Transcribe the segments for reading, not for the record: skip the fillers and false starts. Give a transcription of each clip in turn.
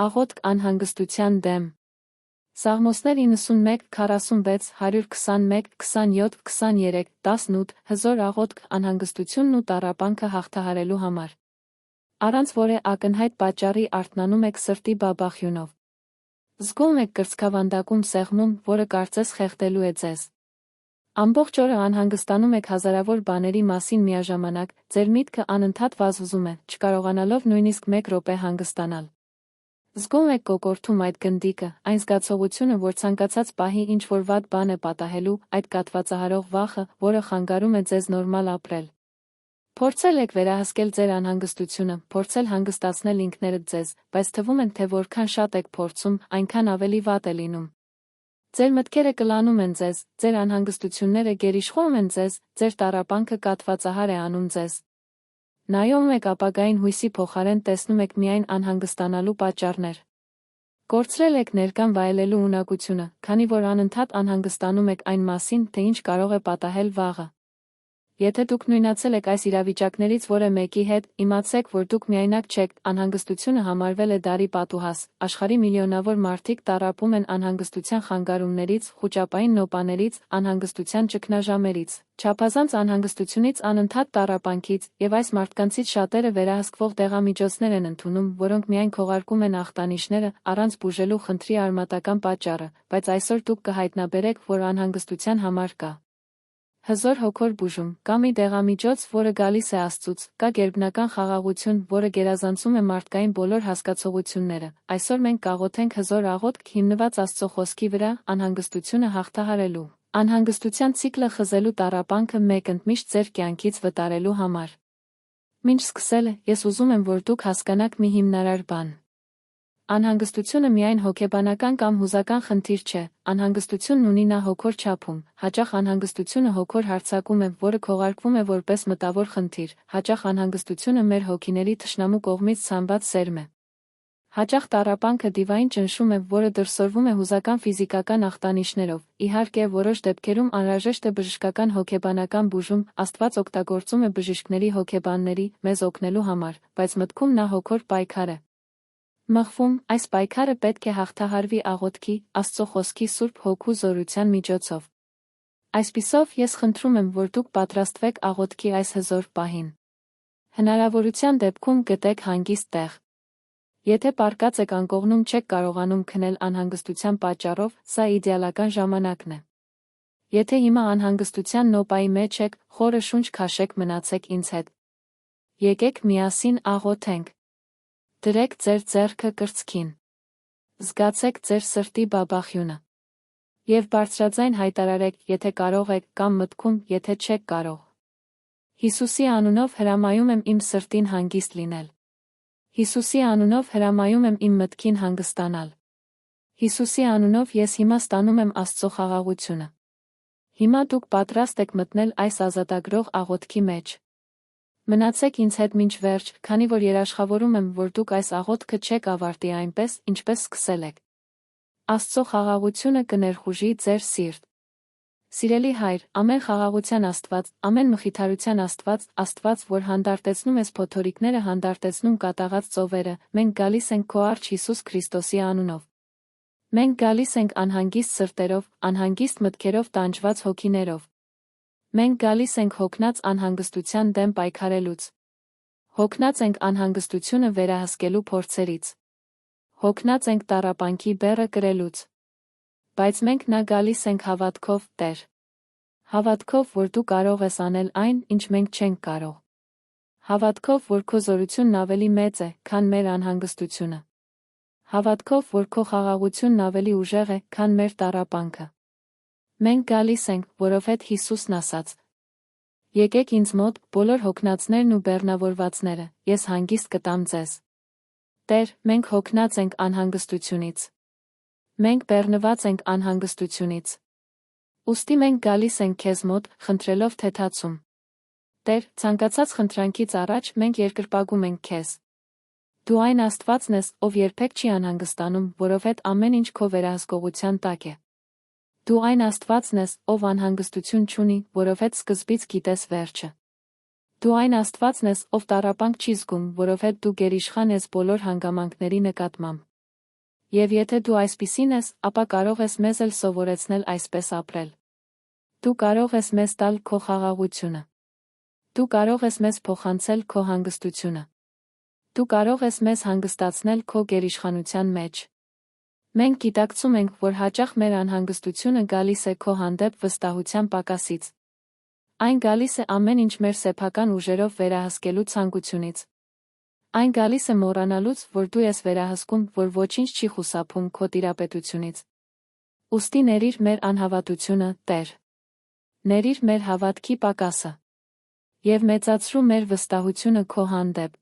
Աղոթք անհանգստության դեմ։ Սաղմոսներ 91, 46, 121, 27, 23, 18, հզոր աղոթք անհանգստությունն ու տառապանքը հաղթահարելու համար։ Առանց որե ակնհայտ պատճառի արթնանում եք սրտի բաբախյունով։ Զգում եք կրծքավանդակում սեղմում, որը կարծես խեղդելու է ձեզ։ Ամբողջ օրը անհանգստանում եք հազարավոր բաների մասին միաժամանակ, ձեր միտքը անընդհատ վազվզում է, չկարողանալով նույնիսկ մեկ րոպե հանգստանալ։ Զգում եք կոկորթում այդ գնդիկը, այն զգացողությունը, որ ցանկացած պահի ինչ-որ վատ բան է պատահելու, այդ կատվածահարող վախը, որը խանգարում է ձեզ նորմալ ապրել։ Փորձել եք վերահսկել ձեր անհանգստությունը, փորձել հանգստացնել ինքներդ ձեզ, բայց թվում է, թե որքան շատ եք փորձում, այնքան ավելի վատ է լինում։ Ձեր մտքերը կլանում են ձեզ, ձեր անհանգստությունները գերիշխում են ձեզ, ձեր տառապանքը կատվածահար է անում ձեզ։ Նայում եք ապագային հույսի փոխարեն տեսնում եք միայն անհանգստանալու պատճառներ։ Կորցրել եք ներկան վայելելու ունակությունը, քանի որ անընդհատ անհանգստանում եք այն մասին, թե ինչ կարող է պատահել վաղը։ Եթե դուք նույնացել եք այս իրավիճակներից որևէ մեկի հետ, իմացեք, որ դուք միայնակ չեք, անհանգստությունը համարվել է դարի պատուհաս, աշխարհի միլիոնավոր մարդիկ տառապում են անհանգստության խանգարումներից, խուճապային նոպաներից, անհանգստության ճգնաժամերից, չափազանց անհանգստությունից, անընդհատ տառապանքից, եւ այս մարդկանցից շատերը վերահսկվող դեղամիջոցներ են ընդունում, որոնք միայն քողարկում են ախտանիշները, առանց բուժելու խնդրի արմատական պատճառը, բայց այսօր դուք կհայտնաբերեք, որ անհանգստության համար կա հզոր հոգոր բուժում, կա մի դեղամիջոց, որը գալիս է Աստծուց, կա գերբնական խաղաղություն, որը գերազանցում է մարդկային բոլոր հասկացողությունները։ Այսօր մենք կաղոթենք հզոր աղոթք հիմնված Աստծո խոսքի վրա, անհանգստությունը հաղթահարելու, անհանգստության ցիկլը խզելու տառապանքը մեկընդմիշտ ձեր կյանքից վտարելու համար։ Մինչ սկսելը, ես ուզում եմ, որ դուք հասկանաք մի հիմնարար բան։ Անհանգստությունը միայն հոգեբանական կամ հուզական խնդիր չէ, անհանգստությունն ունի նա հոգոր չափում, հաճախ անհանգստությունը հոգոր հարձակում է, որը քողարկվում է որպես մտավոր խնդիր, հաճախ անհանգստությունը մեր հոգիների թշնամու կողմից ցանված սերմ է։ Հաճախ տառապանքը դիվային ճնշում է, որը դրսևորվում է հուզական ֆիզիկական ախտանիշներով, իհարկե որոշ դեպքերում անհրաժեշտ է բժշկական հոգեբանական բուժում, Աստված օգտագործում է բժիշկների հոգեբանների, մեզ օգնելու համար, բայց մտքում նա հոգոր պայքար է։ Մղվում, այս պայքարը պետք է հաղթահարվի աղոթքի, Աստծո խոսքի Սուրբ Հոգու զորության միջոցով։ Այսպիսով, ես խնդրում եմ, որ դուք պատրաստվեք աղոթքի այս հզոր պահին։ Հնարավորության դեպքում գտեք հանգիստ տեղ։ Եթե պառկած եք անկողնում չեք կարողանում քնել անհանգստության պատճառով, սա իդեալական ժամանակն է։ Եթե հիմա անհանգստության նոպայի մեջ եք, խորը շունչ քաշեք մնացեք ինձ հետ։ Եկեք միասին աղոթենք։ Դրեք ձեր ձեռքը կրծքին։ Զգացեք ձեր սրտի բաբախյունը։ Եվ բարձրաձայն հայտարարեք, եթե կարող եք, կամ մտքում, եթե չեք կարող։ Հիսուսի անունով հրամայում եմ իմ սրտին հանգիստ լինել։ Հիսուսի անունով հրամայում եմ իմ մտքին հանգստանալ։ Հիսուսի անունով ես հիմա ստանում եմ Աստծո խաղաղությունը։ Հիմա դուք պատրաստ եք մտնել այս ազատագրող աղոթքի մեջ։ Մնացեք ինձ հետ մինչ վերջ, քանի որ երաշխավորում եմ, որ դուք այս աղոթքը չեք ավարտի այնպես, ինչպես սկսել եք։ Աստծո խաղաղությունը կներխուժի ձեր սիրտ։ Սիրելի Հայր, ամեն խաղաղության Աստված, ամեն մխիթարության Աստված, Աստված, որ հանդարտեցնում ես փոթորիկները, հանդարտեցնում կատաղած ծովերը, մենք գալիս ենք քո արջ Հիսուս Քրիստոսի անունով։ Մենք գալիս ենք անհանգիստ սրտերով, անհանգիստ մտքերով, տանջված հոգիներով։ Մենք գալիս ենք հոգնած անհանգստության դեմ պայքարելուց։ Հոգնած ենք անհանգստությունը վերահսկելու փորձերից։ Հոգնած ենք տառապանքի բեռը կրելուց։ Բայց մենք նա գալիս ենք հավատքով, Տեր։ Հավատքով, որ դու կարող ես անել այն, ինչ մենք չենք կարող։ Հավատքով, որ քո զորությունն ավելի մեծ է, քան մեր անհանգստությունը։ Հավատքով, որ քո խաղաղությունն ավելի ուժեղ է, քան մեր տառապանքը։ Մենք գալիս ենք, որովհետև Հիսուսն ասաց. Եկեք ինձ մոտ, բոլոր հոգնածներն ու բեռնավորվածները, ես հանգիստ կտամ ձեզ։ Տեր, մենք հոգնած ենք անհանգստությունից։ Մենք բեռնված ենք անհանգստությունից։ Ուստի մենք գալիս ենք քեզ մոտ, խնդրելով թեթացում։ Տեր, ցանկացած խնդրանքից առաջ մենք երկրպագում ենք քեզ։ Դու այն Աստվածն ես, ով երբեք չի անհանգստանում, որովհետև ամեն ինչ քո վերահսկողության տակ է։ Դու այն Աստվածն ես, ով անհանգստություն չունի, որովհետև սկզբից գիտես վերջը։ Դու այն Աստվածն ես, ով տառապանք չի զգում, որովհետև դու գերիշխան ես բոլոր հանգամանքների նկատմամբ։ Եվ եթե դու այսպիսին ես, ապա կարող ես մեզ էլ սովորեցնել այսպես ապրել։ Դու կարող ես մեզ տալ քո խաղաղությունը։ Դու կարող ես մեզ փոխանցել քո հանգստությունը։ Դու կարող ես մեզ հանգստացնել քո գերիշխանության մեջ։ Մենք գիտակցում ենք, որ հաճախ մեր անհանգստությունը գալիս է քո հանդեպ վստահության պակասից։ Այն գալիս է ամեն ինչ մեր սեփական ուժերով վերահսկելու ցանկությունից։ Այն գալիս է մոռանալուց, որ դու ես վերահսկում, որ ոչինչ չի խուսափում քո տիրապետությունից։ Ուստի ների՛ր մեր անհավատությունը, Տեր։ Ների՛ր մեր հավատքի պակասը։ Եվ մեծացրու մեր վստահությունը քո հանդեպ։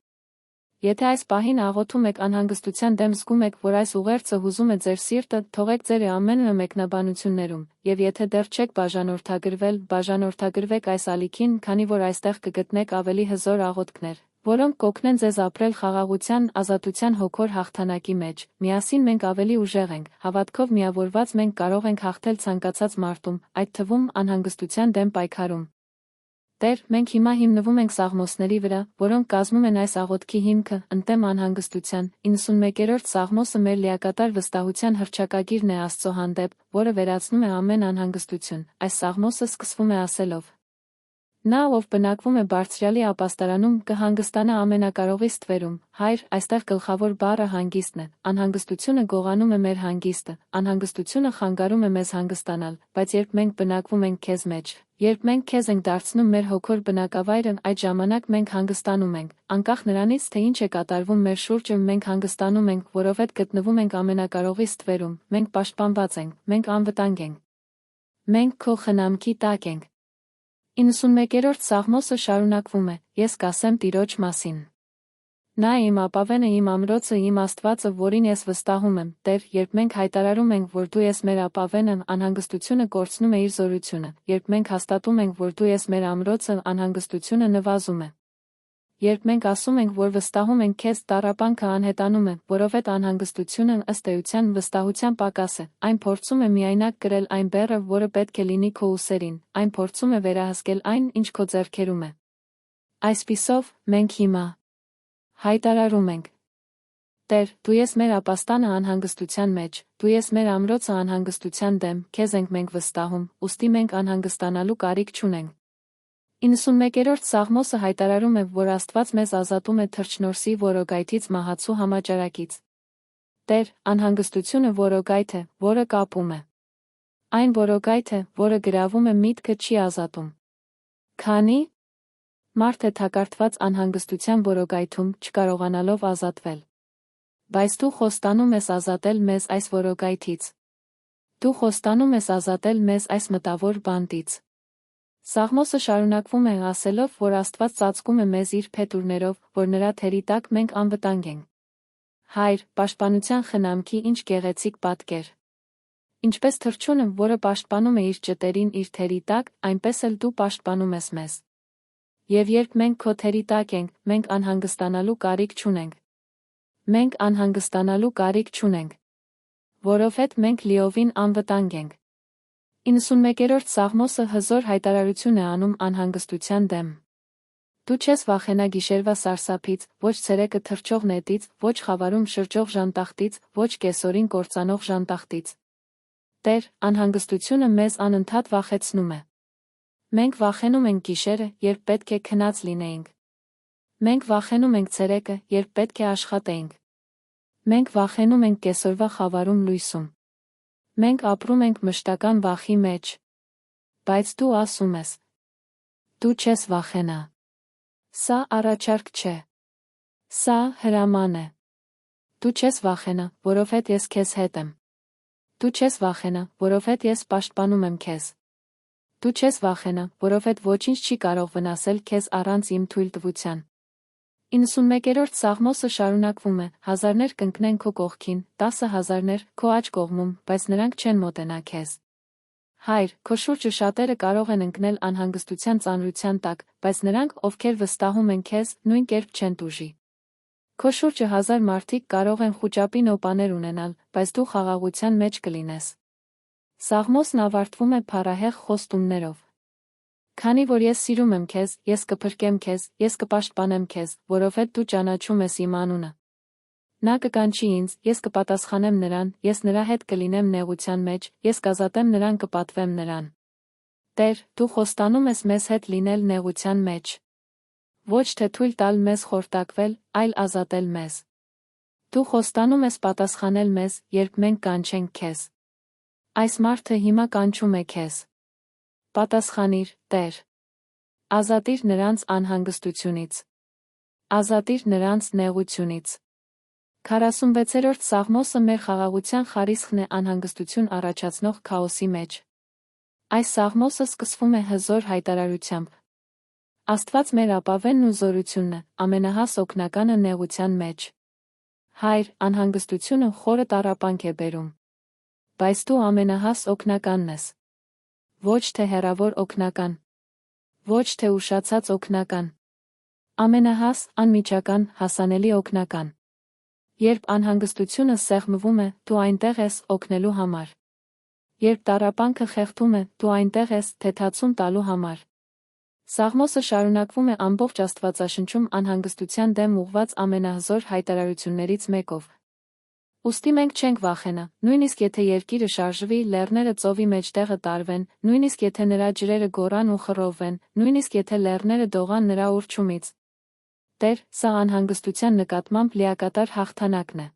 Եթե այս պահին աղոթում եք անհանգստության դեմ զգում եք, որ այս ուղերձը հուզում է ձեր սիրտը, թողեք ձեր ամենը մեկնաբանություններում, եւ եթե դեռ չեք բաժանորդագրվել, բաժանորդագրվեք այս ալիքին, քանի որ այստեղ կգտնեք ավելի հզոր աղոթքներ, որոնք կօգնեն ձեզ ապրել խաղաղության, ազատության հոգոր հաղթանակի մեջ։ Միասին մենք ավելի ուժեղ ենք, հավատքով միավորված մենք կարող ենք հաղթել ցանկացած մարտում, այդ թվում անհանգստության դեմ պայքարում։ Տեր, մենք հիմա հիմնվում ենք Սաղմոսների վրա, որոնք կազմում են այս աղոթքի հիմքը, ընդդեմ անհանգստության։ 91-րդ Սաղմոսը մեր լիակատար վստահության հռչակագիրն է Աստծո հանդեպ, որը վերացնում է ամեն անհանգստություն։ Այս Սաղմոսը սկսվում է ասելով. Նա, ով բնակվում է Բարձրյալի ապաստարանում, կհանգստանա Ամենակարողի ստվերում։ Հայր, այստեղ գլխավոր բառը հանգիստն է։ Անհանգստությունը գողանում է մեր հանգիստը, անհանգստությունը խանգարում է մեզ հանգստանալ, բայց երբ մենք բնակվում ենք քեզ մեջ, երբ մենք քեզ ենք դարձնում մեր հոգոր բնակավայրն, այդ ժամանակ մենք հանգստանում ենք, անկախ նրանից, թե ինչ է կատարվում մեր շուրջը, մենք հանգստանում ենք, որովհետև գտնվում ենք Ամենակարողի ստվերում, մենք պաշտպանված ենք, մենք անվտանգ ենք։ Մենք քո խնամքի տակ ենք։ 91-րդ Սաղմոսը շարունակվում է. Ես կասեմ Տիրոջ մասին։ Նա իմ ապավենը, իմ ամրոցը, իմ Աստվածը, որին ես վստահում եմ։ Տեր, երբ մենք հայտարարում ենք, որ դու ես մեր ապավենը, անհանգստությունը կորցնում է իր զորությունը։ Երբ մենք հաստատում ենք, որ դու ես մեր ամրոցը, անհանգստությունը նվազում է։ Երբ մենք ասում ենք, որ վստահում ենք քեզ, տառապանքը անհետանում է, որովհետև անհանգստությունը ըստ էության վստահության պակաս է, այն փորձում է միայնակ կրել այն բեռը, որը պետք է լինի քո ուսերին, այն փորձում է վերահսկել այն, ինչ քո ձեռքերում է։ Այսպիսով, մենք հիմա հայտարարում ենք. Տեր, դու ես մեր ապաստանը անհանգստության մեջ, դու ես մեր ամրոցը անհանգստության դեմ, քեզ ենք մենք վստահում, ուստի մենք անհանգստանալու կարիք չունենք։ 91-րդ Սաղմոսը հայտարարում է, որ Աստված մեզ ազատում է թռչնորսի որոգայթից մահացու համաճարակից։ Տեր, անհանգստությունը որոգայթ է, որը կապում է։ Այն որոգայթ է, որը գրավում է, միտքը չի ազատում։ Քանի մարդ է թակարդված անհանգստության որոգայթում, չկարողանալով ազատվել։ Բայց դու խոստանում ես ազատել մեզ այս որոգայթից։ Դու խոստանում ես ազատել մեզ այս մտավոր բանտից։ Սաղմոսը շարունակվում է ասելով, որ Աստված ծածկում է մեզ իր փետուրներով, որ նրա թերի տակ մենք անվտանգ ենք։ Հայր, պաշտպանության խնամքի ինչ գեղեցիկ պատկեր։ Ինչպես թռչունը, որը պաշտպանում է իր ճտերին իր թերի տակ, այնպես էլ դու պաշտպանում ես մեզ։ Եվ երբ մենք քո թերի տակ ենք, մենք անհանգստանալու կարիք չունենք։ Մենք անհանգստանալու կարիք չունենք, որովհետև մենք լիովին անվտանգ ենք։ 91-րդ Սաղմոսը հզոր հայտարարություն է անում անհանգստության դեմ։ Դու չես վախենա գիշերվա սարսափից, ոչ ցերեկը թռչող նետից, ոչ խավարում շրջող ժանտախտից, ոչ կեսօրին կործանող ժանտախտից։ Տեր, անհանգստությունը մեզ անընդհատ վախեցնում է։ Մենք վախենում ենք գիշերը, երբ պետք է քնած լինեինք։ Մենք վախենում ենք ցերեկը, երբ պետք է աշխատեինք։ Մենք վախենում ենք կեսօրվա խավարում լույսում։ Մենք ապրում ենք մշտական վախի մեջ։ Բայց դու ասում ես. Դու չես վախենա։ Սա առաջարկ չէ։ Սա հրաման է։ Դու չես վախենա, որովհետև ես քեզ հետ եմ։ Դու չես վախենա, որովհետև ես պաշտպանում եմ քեզ։ Դու չես վախենա, որովհետև ոչինչ չի կարող վնասել քեզ առանց իմ թույլտվության։ 91-րդ Սաղմոսը շարունակվում է. Հազարներ կընկնեն քո կողքին, 10,000-ներ քո աջ կողմում, բայց նրանք չեն մոտենա քեզ։ Հայր, քո շուրջը շատերը կարող են ընկնել անհանգստության ծանրության տակ, բայց նրանք, ովքեր վստահում են քեզ, նույն կերպ չեն տուժի։ Քո շուրջը 1000 մարդիկ կարող են խուճապի նոպաներ ունենալ, բայց դու խաղաղության մեջ կլինես։ Սաղմոսն ավարտվում է փառահեղ խոստումներով։ Քանի որ ես սիրում եմ քեզ, ես կփրկեմ քեզ, ես կպաշտպանեմ քեզ, որովհետև դու ճանաչում ես իմ անունը։ Նա կկանչի ինձ, ես կպատասխանեմ նրան, ես նրա հետ կլինեմ նեղության մեջ, ես կազատեմ նրան, կպատվեմ նրան։ Տեր, դու խոստանում ես մեզ հետ լինել նեղության մեջ։ Ոչ թե թույլ տալ մեզ խորտակվել, այլ ազատել մեզ։ Դու խոստանում ես պատասխանել մեզ, երբ մենք կանչենք քեզ։ Այս մարդը հիմա կանչում է քեզ։ Պատասխանիր, Տեր։ Ազատիր նրանց անհանգստությունից։ Ազատիր նրանց նեղությունից։ 46-րդ Սաղմոսը մեր խաղաղության խարիսխն է անհանգստություն առաջացնող քաոսի մեջ։ Այս Սաղմոսը սկսվում է հզոր հայտարարությամբ։ Աստված մեր ապավենն ու զորությունն է, ամենահաս օգնականը նեղության մեջ։ Հայր, անհանգստությունը խորը տառապանք է բերում։ Բայց դու ամենահաս օգնականն ես։ Ոչ թե հեռավոր օգնական։ Ոչ թե ուշացած օգնական։ Ամենահաս, անմիջական, հասանելի օգնական։ Երբ անհանգստությունը սեղմվում է, դու այնտեղ ես օգնելու համար։ Երբ տառապանքը խեղդում է, դու այնտեղ ես թեթացում տալու համար։ Սաղմոսը շարունակվում է ամբողջ Աստվածաշնչում անհանգստության դեմ ուղղված ամենահզոր հայտարարություններից մեկով։ Ուստի մենք չենք վախենա, նույնիսկ եթե երկիրը շարժվի, լեռները ծովի մեջտեղը տարվեն, նույնիսկ եթե նրա ջրերը գոռան ու խռովվեն, նույնիսկ եթե լեռները դողան նրա ուռչումից։ Տեր, սա անհանգստության նկատմամբ լիակատար հաղթանակն է։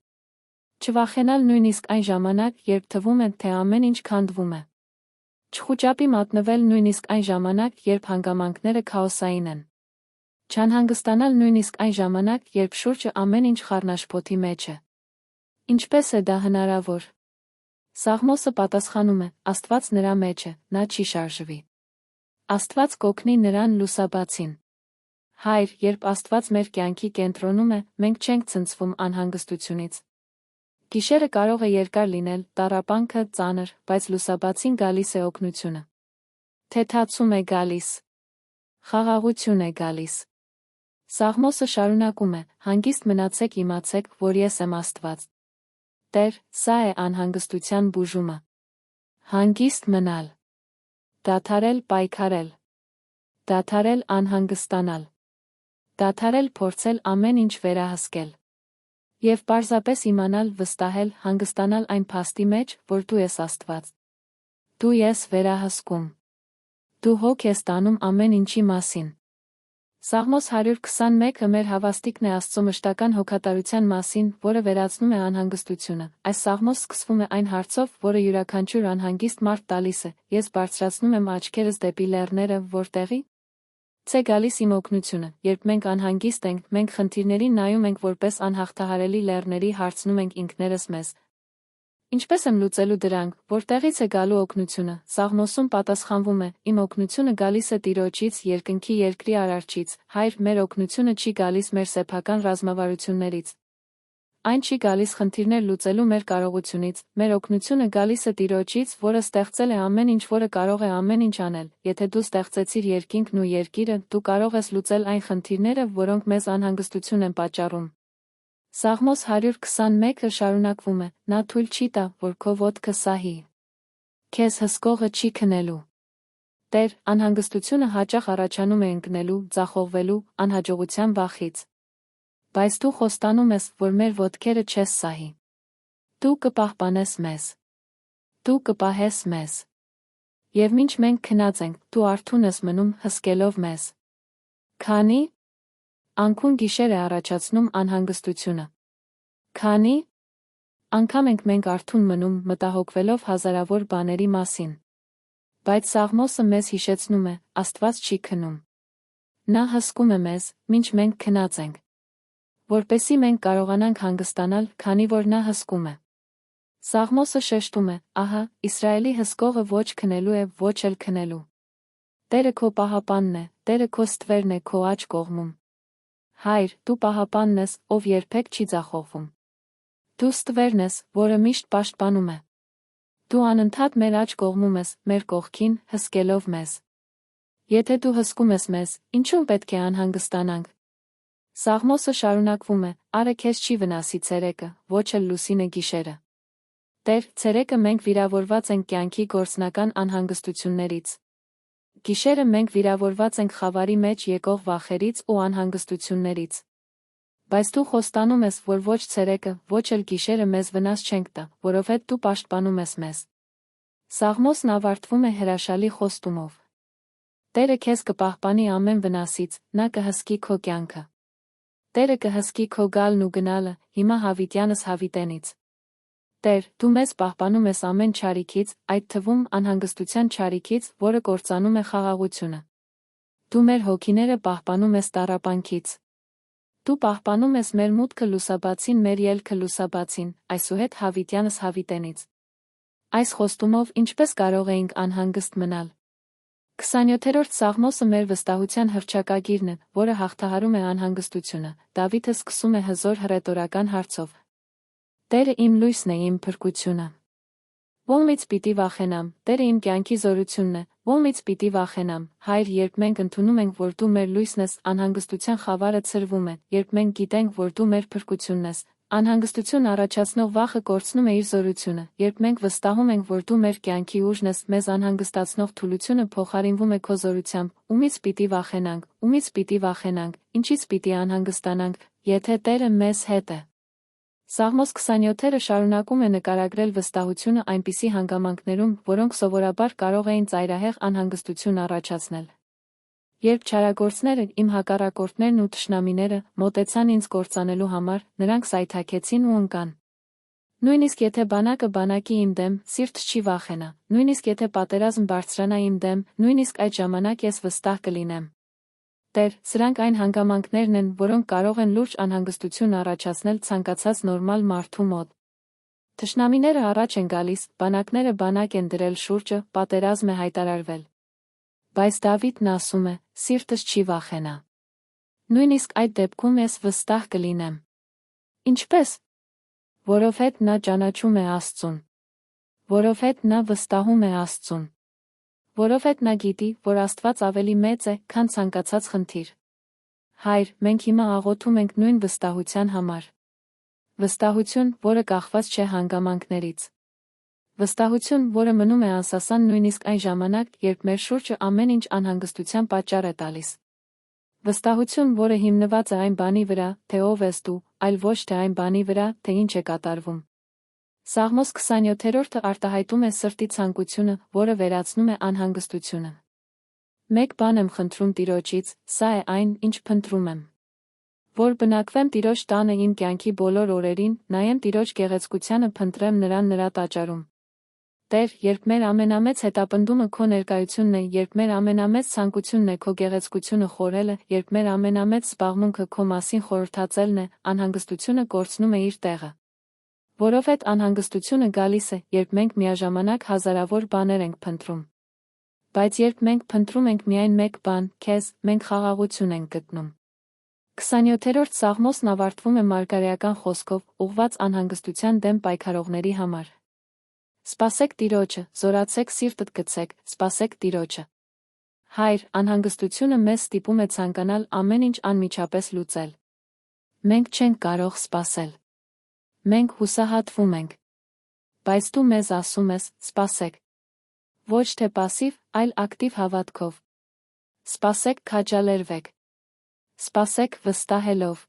Չվախենալ նույնիսկ այն ժամանակ, երբ թվում է, թե ամեն ինչ քանդվում է։ Չխուճապի մատնվել նույնիսկ այն ժամանակ, երբ հանգամանքները քաոսային են։ Չանհանգստանալ նույնիսկ այն ժամանակ, երբ շուրջը ամեն ինչ խառնաշփոթի մեջ է։ Ինչպես է դա հնարավոր։ Սաղմոսը պատասխանում է, Աստված նրա մեջ է, նա չի շարժվի։ Աստված կօգնի նրան լուսաբացին։ Հայր, երբ Աստված մեր կյանքի կենտրոնում է, մենք չենք ցնցվում անհանգստությունից։ Գիշերը կարող է երկար լինել, տառապանքը ծանր, բայց լուսաբացին գալիս է օգնությունը։ Թեթացում է գալիս։ Խաղաղություն է գալիս։ Սաղմոսը շարունակում է, հանգիստ մնացեք, իմացեք, որ ես եմ Աստված։ Տեր, սա է անհանգստության բուժումը։ Հանգիստ մնալ։ Դադարել պայքարել։ Դադարել անհանգստանալ։ Դադարել փորձել ամեն ինչ վերահսկել։ Եվ պարզապես իմանալ, վստահել, հանգստանալ այն փաստի մեջ, որ դու ես Աստված։ Դու ես վերահսկում։ Դու հոգ ես տանում ամեն ինչի մասին։ Սաղմոս 121-ը մեր հավաստիքն է Աստծո մշտական հոգատարության մասին, որը վերացնում է անհանգստությունը։ Այս սաղմոս սկսվում է այն հարցով, որը յուրաքանչյուր անհանգիստ մարդ տալիս է. Ես բարձրացնում եմ աչքերս դեպի լեռները, որտեղի՞։ Ցե գալիս իմ օգնությունը։ Երբ մենք անհանգիստ ենք, մենք խնդիրներին նայում ենք որպես անհաղթահարելի լեռների, հարցնում ենք ինքներս մեզ. Ինչպես եմ լուծելու դրանք, որտեղից է գալու օգնությունը։ Սաղմոսում պատասխանվում է. Իմ օգնությունը գալիս է Տիրոջից, երկնքի երկրի Արարչից։ Հայր, մեր օգնությունը չի գալիս մեր սեփական ռազմավարություններից։ Այն չի գալիս խնդիրներ լուծելու մեր կարողությունից։ Մեր օգնությունը գալիս է Տիրոջից, որը ստեղծել է ամեն ինչ, որը կարող է ամեն ինչ անել։ Եթե դու ստեղծեցիր երկինքն ու երկիրը, դու կարող ես լուծել այն խնդիրները, որոնք մեզ անհանգստություն են պատճառում։ Սաղմոս 121-ը շարունակվում է. Նա թույլ չի տա, որ քո ոտքը սահի։ Քեզ հսկողը չի քնելու։ Տեր, անհանգստությունը հաճախ առաջանում է ընկնելու, ձախողվելու, անհաջողության վախից։ Բայց դու խոստանում ես, որ մեր ոտքերը չես սահի։ Դու կպահպանես մեզ։ Դու կպահես մեզ։ Եվ մինչ մենք քնած ենք, դու արթուն ես մնում, հսկելով մեզ։ Քանի անկուն գիշեր է առաջացնում անհանգստությունը։ Քանի անգամ ենք մենք արթուն մնում, մտահոգվելով հազարավոր բաների մասին։ Բայց Սաղմոսը մեզ հիշեցնում է, Աստված չի քնում։ Նա հսկում է մեզ, մինչ մենք քնած ենք։ Որպեսզի մենք կարողանանք հանգստանալ, քանի որ նա հսկում է։ Սաղմոսը շեշտում է. ահա, Իսրայելի հսկողը ոչ քնելու է, ոչ էլ քնելու։ Տերը քո պահապանն է, Տերը քո ստվերն է քո աջ կողմում։ Հայր, դու պահապանն ես, ով երբեք չի ձախողվում։ Դու ստվերն ես, որը միշտ պաշտպանում է։ Դու անընդհատ մեր աջ կողմում ես, մեր կողքին, հսկելով մեզ։ Եթե դու հսկում ես մեզ, ինչու պետք է անհանգստանանք։ Սաղմոսը շարունակվում է. Արը քեզ չի վնասի ցերեկը, ոչ էլ լուսինը գիշերը։ Տեր, ցերեկը մենք վիրավորված ենք կյանքի գործնական անհանգստություններից։ Գիշերը մենք վիրավորված ենք խավարի մեջ եկող վախերից ու անհանգստություններից։ Բայց դու խոստանում ես, որ ոչ ցերեկը, ոչ էլ գիշերը մեզ վնաս չենք տա, որովհետև դու պաշտպանում ես մեզ։ Սաղմոսն ավարտվում է հրաշալի խոստումով. Տերը քեզ կպահպանի ամեն վնասից, նա կհսկի քո կյանքը։ Տերը կհսկի քո գալն ու գնալը, հիմա հավիտյանս հավիտենից։ Տեր, դու մեզ պահպանում ես ամեն չարիքից, այդ թվում անհանգստության չարիքից, որը կործանում է խաղաղությունը։ Դու մեր հոգիները պահպանում ես տառապանքից։ Դու պահպանում ես մեր մուտքը լուսաբացին, մեր ելքը լուսաբացին, այսուհետ հավիտյանս հավիտենից։ Այս խոստումով ինչպես կարող էինք անհանգստ մնալ։ 27-րդ Սաղմոսը մեր վստահության հռչակագիրն է, որը հաղթահարում է անհանգստությունը։ Դավիթը սկսում է հզոր հռետորական հարցով. Տերը իմ լույսն է, իմ փրկությունը։ Ո՞րից պիտի վախենամ, Տերը իմ կյանքի զորությունն է, ո՞րից պիտի վախենամ, Հայր, երբ մենք ընդունում ենք, որ դու մեր լույսն ես, անհանգստության խավարը ցրվում է, երբ մենք գիտենք, որ դու մեր փրկությունն ես, անհանգստություն առաջացնող վախը կորցնում է իր զորությունը, երբ մենք վստահում ենք, որ դու մեր կյանքի ուժն ես, մեզ անհանգստացնող թուլությունը փոխարինվում է քո զորությամբ, ումից պիտի վախենանք, ումից պիտի վախենանք, ինչից պիտի անհանգստանանք, եթե Տերը մեզ հետ է։ Սաղմոս 27-ը շարունակում է նկարագրել վստահությունը այնպիսի հանգամանքներում, որոնք սովորաբար կարող էին ծայրահեղ անհանգստություն առաջացնել։ Երբ չարագործները, իմ հակառակորդներն ու թշնամիները, մոտեցան ինձ կործանելու համար, նրանք սայթաքեցին ու ընկան։ Նույնիսկ եթե բանակը բանակի իմ դեմ, սիրտս չի վախենա, նույնիսկ եթե պատերազմ բարձրանա իմ դեմ, նույնիսկ այդ ժամանակ ես վստահ կլինեմ։ Տեր, սրանք այն հանգամանքներն են, որոնք կարող են լուրջ անհանգստություն առաջացնել ցանկացած նորմալ մարդու մոտ։ Թշնամիները առաջ են գալիս, բանակները բանակ են դրել շուրջը, պատերազմ է հայտարարվել։ Բայց Դավիթն ասում է, սիրտս չի վախենա։ Նույնիսկ այդ դեպքում ես վստահ կլինեմ։ Ինչպես։ Որովհետև նա ճանաչում է Աստծուն։ Որովհետև նա վստահում է Աստծուն։ Որովհետև նա գիտի, որ Աստված ավելի մեծ է, քան ցանկացած խնդիր։ Հայր, մենք հիմա աղոթում ենք նույն վստահության համար։ Վստահություն, որը կախված չէ հանգամանքներից։ Վստահություն, որը մնում է անսասան նույնիսկ այն ժամանակ, երբ մեր շուրջը ամեն ինչ անհանգստության պատճառ է տալիս։ Վստահություն, որը հիմնված է այն բանի վրա, թե ով ես դու, այլ ոչ թե այն բանի վրա, թե ինչ է կատարվում։ Սաղմոս 27-րդը արտահայտում է սրտի ցանկությունը, որը վերացնում է անհանգստությունը։ Մեկ բան եմ խնդրում Տիրոջից, սա է այն, ինչ փնտրում եմ։ Որ բնակվեմ Տիրոջ տանը իմ կյանքի բոլոր օրերին, նայեմ Տիրոջ գեղեցկությանը, փնտրեմ նրան նրա տաճարում։ Տեր, երբ մեր ամենամեծ հետապնդումը քո ներկայությունն է, երբ մեր ամենամեծ ցանկությունն է քո գեղեցկությունը խորելը, երբ մեր ամենամեծ զբաղմունքը քո մասին խորհրդածելն է, անհանգստությունը կորցնում է իր տեղը։ Որովհետև անհանգստությունը գալիս է, երբ մենք միաժամանակ հազարավոր բաներ ենք փնտրում։ Բայց երբ մենք փնտրում ենք միայն մեկ բան, քեզ, մենք խաղաղություն ենք գտնում։ 27-րդ Սաղմոսն ավարտվում է մարգարեական խոսքով, ուղղված անհանգստության դեմ պայքարողների համար։ Սպասեք Տիրոջը, զորացեք սիրտդ գցեք, սպասեք Տիրոջը։ Հայր, անհանգստությունը մեզ ստիպում է ցանկանալ ամեն ինչ անմիջապես լուծել։ Մենք չենք կարող սպասել։ Մենք հուսահատվում ենք։ Բայց դու մեզ ասում ես, սպասեք։ Ոչ թե պասիվ, այլ ակտիվ հավատքով։ Սպասեք, քաջալերվեք։ Սպասեք վստահելով։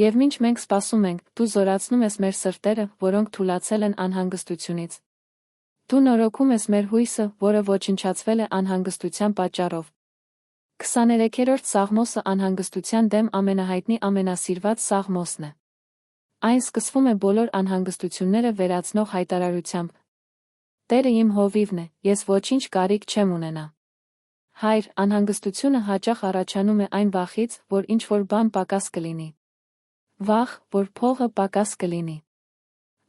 Եվ մինչ մենք սպասում ենք, դու զորացնում ես մեր սրտերը, որոնք թուլացել են անհանգստությունից։ Դու նորոգում ես մեր հույսը, որը ոչնչացվել է անհանգստության պատճառով։ 23-րդ Սաղմոսը անհանգստության դեմ ամենահայտնի ամենասիրված Սաղմոսն է։ Այն սկսվում է բոլոր անհանգստությունները վերացնող հայտարարությամբ. Տերը իմ հովիվն է, ես ոչինչ կարիք չեմ ունենա։ Հայր, անհանգստությունը հաճախ առաջանում է այն վախից, որ ինչ-որ բան պակաս կլինի։ Վախ, որ փողը պակաս կլինի։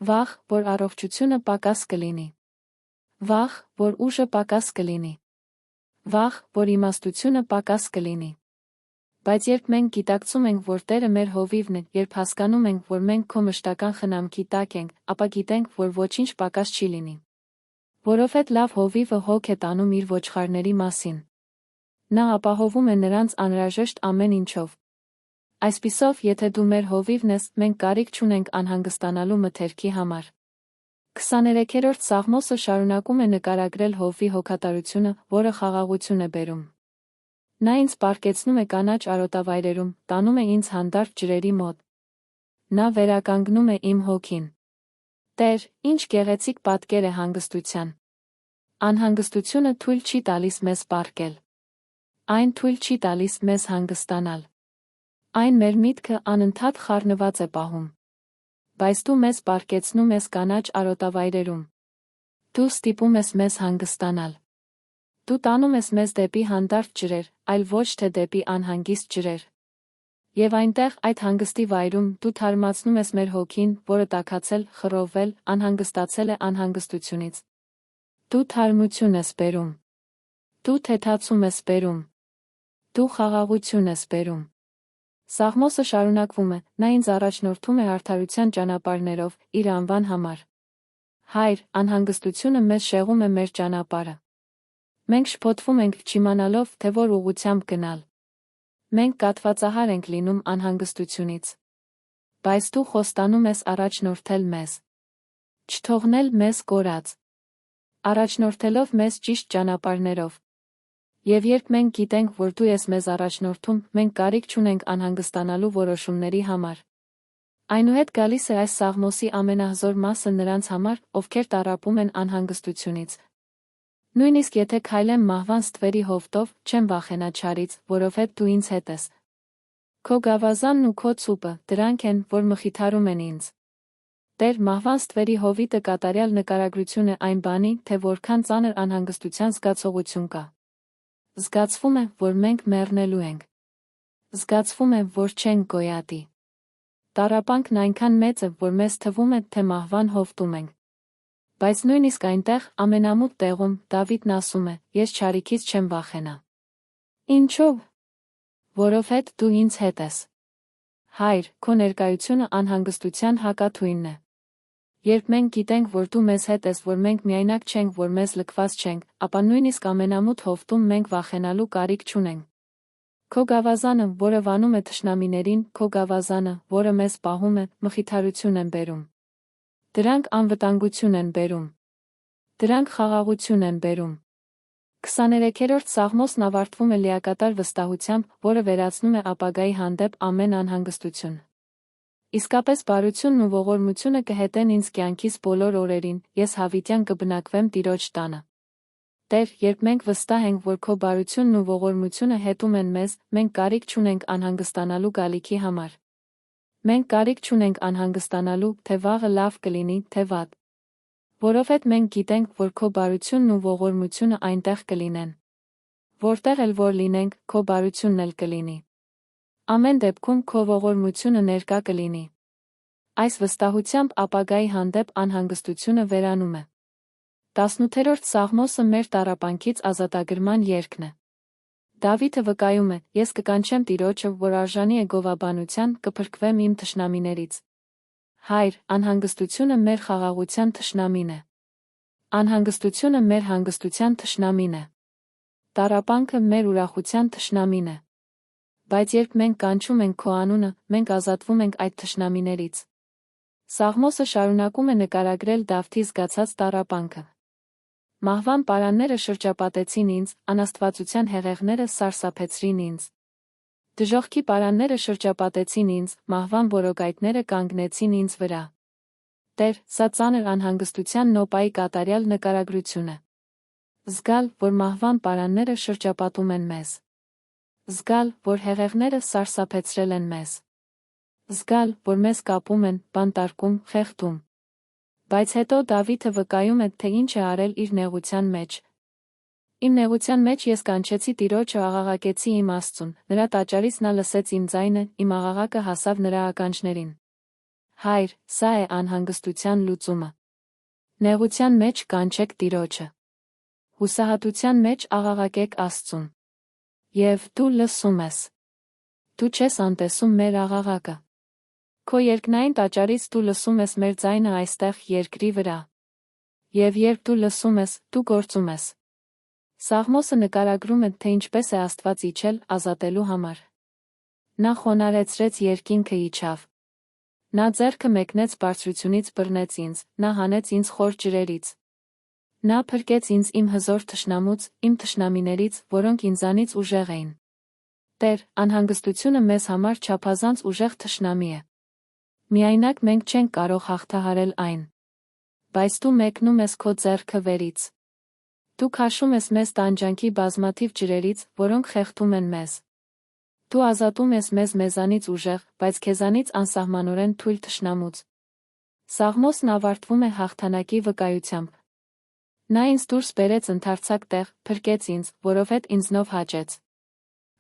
Վախ, որ առողջությունը պակաս կլինի։ Վախ, որ ուժը պակաս կլինի։ Վախ, որ իմաստությունը պակաս կլինի։ Բայց երբ մենք գիտակցում ենք, որ Տերը մեր հովիվն է, երբ հասկանում ենք, որ մենք քո մշտական խնամքի տակ ենք, ապա գիտենք, որ ոչինչ պակաս չի լինի։ Որովհետև լավ հովիվը հոգ է տանում իր ոչխարների մասին։ Նա ապահովում է նրանց անհրաժեշտ ամեն ինչով։ Այսպիսով, եթե դու մեր հովիվն ես, մենք կարիք չունենք անհանգստանալու մթերքի համար։ 23-րդ Սաղմոսը շարունակում է նկարագրել հովվի հոգատարությունը, որը խաղաղություն է բերում։ Նա ինձ պառկեցնում է կանաչ արոտավայրերում, տանում է ինձ հանդարտ ջրերի մոտ։ Նա վերականգնում է իմ հոգին։ Տեր, ինչ գեղեցիկ պատկեր է հանգստության։ Անհանգստությունը թույլ չի տալիս մեզ պառկել։ Այն թույլ չի տալիս մեզ հանգստանալ։ Այն մեր միտքը անընդհատ խառնված է պահում։ Բայց դու մեզ պառկեցնում ես կանաչ արոտավայրերում։ Դու ստիպում ես մեզ հանգստանալ։ Դու տանում ես մեզ դեպի հանդարտ ջրեր, այլ ոչ թե դեպի անհանգիստ ջրեր։ Եվ այնտեղ, այդ հանգստի վայրում, դու թարմացնում ես մեր հոգին, որը տաքացել, խռովել, անհանգստացել է անհանգստությունից։ Դու թարմություն ես բերում։ Դու թեթացում ես բերում։ Դու խաղաղություն ես բերում։ Սաղմոսը շարունակվում է, նա ինձ առաջնորդում է արդարության ճանապարհներով, իր անվան համար։ Հայր, անհանգստությունը մեզ շեղում է մեր ճանապարհը։ Մենք շփոթվում ենք, չիմանալով, թե որ ուղղությամբ գնալ։ Մենք կաթվածահար ենք լինում անհանգստությունից։ Բայց դու խոստանում ես առաջնորդել մեզ։ Չթողնել մեզ կորած։ Առաջնորդելով մեզ ճիշտ ճանապարհներով։ Եվ երբ մենք գիտենք, որ դու ես մեզ առաջնորդում, մենք կարիք չունենք անհանգստանալու որոշումների համար։ Այնուհետ գալիս է այս սաղմոսի ամենահզոր մասը նրանց համար, ովքեր տառապում են անհանգստությունից։ Նույնիսկ եթե քայլեմ մահվան ստվերի հովտով, չեմ վախենա չարից, որովհետև դու ինձ հետ ես։ Քո գավազանն ու քո ցուպը, դրանք են, որ մխիթարում են ինձ։ Տեր, մահվան ստվերի հովիտը կատարյալ նկարագրություն է այն բանի, թե որքան ծանր անհանգստության զգացողություն կա։ Զգացվում է, որ մենք մեռնելու ենք։ Զգացվում է, որ չենք գոյատի։ Տառապանքն այնքան մեծ է, որ մեզ թվում է, թե մահվան հովտում ենք։ Բայց նույնիսկ այնտեղ, ամենամութ տեղում, Դավիթն ասում է. ես չարիքից չեմ վախենա։ Ինչո՞վ։ Որովհետև դու ինձ հետ ես։ Հայր, քո ներկայությունը անհանգստության հակաթույնն է։ Երբ մենք գիտենք, որ դու մեզ հետ ես, որ մենք միայնակ չենք, որ մեզ լքված չենք, ապա նույնիսկ ամենամութ հովտում մենք վախենալու կարիք չունենք։ Քո գավազանը, որը վանում է թշնամիներին, քո գավազանը, որը մեզ պահում է, մխիթարություն են բերում։ Դրանք անվտանգություն են բերում։ Դրանք խաղաղություն են բերում։ 23-րդ սաղմոսն ավարտվում է լիակատար վստահությամբ, որը վերացնում է ապագայի հանդեպ ամեն անհանգստություն։ Իսկապես բարությունն ու ողորմությունը կհետեն ինձ կյանքիս բոլոր օրերին, ես հավիտյան կբնակվեմ Տիրոջ տանը։ Տեր, երբ մենք վստահ ենք, որ քո բարությունն ու ողորմությունը հետում են մեզ, մենք կարիք չունենք անհանգստանալու գալիքի համար։ Մենք կարիք չունենք անհանգստանալու, թե վաղը լավ կլինի, թե վատ։ Որովհետև մենք գիտենք, որ քո բարությունն ու ողորմությունը այնտեղ կլինեն։ Որտեղ էլ որ լինենք, քո բարությունն էլ կլինի։ Ամեն դեպքում քո ողորմությունը ներկա կլինի։ Այս վստահությամբ ապագայի հանդեպ անհանգստությունը վերանում է։ 18-րդ սաղմոսը մեր տառապանքից ազատագրման երգն է։ Դավիթը վկայում է. ես կկանչեմ Տիրոջը, որ արժանի է գովաբանության, կփրկվեմ իմ թշնամիներից։ Հայր, անհանգստությունը մեր խաղաղության թշնամին է։ Անհանգստությունը մեր հանգստության թշնամին է։ Տառապանքը մեր ուրախության թշնամին է։ Բայց երբ մենք կանչում ենք քո անունը, մենք ազատվում ենք այդ թշնամիներից։ Սաղմոսը շարունակում է նկարագրել Դավթի զգացած տառապանքը։ Մահվան պարանները շրջապատեցին ինձ, անաստվածության հեղեղները սարսափեցրին ինձ։ Դժոխքի պարանները շրջապատեցին ինձ, մահվան որոգայթները կանգնեցին ինձ վրա։ Տեր, սա ծանր անհանգստության նոպայի կատարյալ նկարագրություն է։ Զգալ, որ մահվան պարանները շրջապատում են մեզ։ Զգալ, որ հեղեղները սարսափեցրել են մեզ։ Զգալ, որ մեզ կապում են, բանտարկում, խեղդում։ Բայց հետո Դավիթը վկայում է, թե ինչ է արել իր նեղության մեջ։ Իմ նեղության մեջ ես կանչեցի Տիրոջը, աղաղակեցի իմ Աստծուն, նրա տաճարից նա լսեց իմ ձայնը, իմ աղաղակը հասավ նրա ականջներին։ Հայր, սա է անհանգստության լուծումը։ Նեղության մեջ կանչեք Տիրոջը։ Հուսահատության մեջ աղաղակեք Աստծուն։ Եվ դու լսում ես։ Դու չես անտեսում մեր աղաղակը։ Քո երկնային տաճարից դու լսում ես մեր ձայնը այստեղ երկրի վրա։ Եվ երբ դու լսում ես, դու գործում ես։ Սաղմոսը նկարագրում է, թե ինչպես է Աստված իջել ազատելու համար։ Նա խոնարհեցրեց երկինքը իջավ։ Նա ձեռքը մեկնեց բարձրությունից բռնեց ինձ, նա հանեց ինձ խոր ջրերից։ Նա փրկեց ինձ իմ հզոր թշնամուց, իմ թշնամիներից, որոնք ինձանից ուժեղ էին։ Տեր, անհանգստությունը մեզ համար չափազանց ուժեղ թշնամի է։ Միայնակ մենք չենք կարող հաղթահարել այն։ Բայց դու մեկնում ես քո ձեռքը վերից։ Դու քաշում ես մեզ տանջանքի բազմաթիվ ջրերից, որոնք խեղդում են մեզ։ Դու ազատում ես մեզ մեզանից ուժեղ, բայց քեզանից անսահմանորեն թույլ թշնամուց։ Սաղմոսն ավարտվում է հաղթանակի վկայությամբ։ Նա ինձ դուրս բերեց ընդարձակ տեղ, փրկեց ինձ, որովհետ ինձնով հաճեց։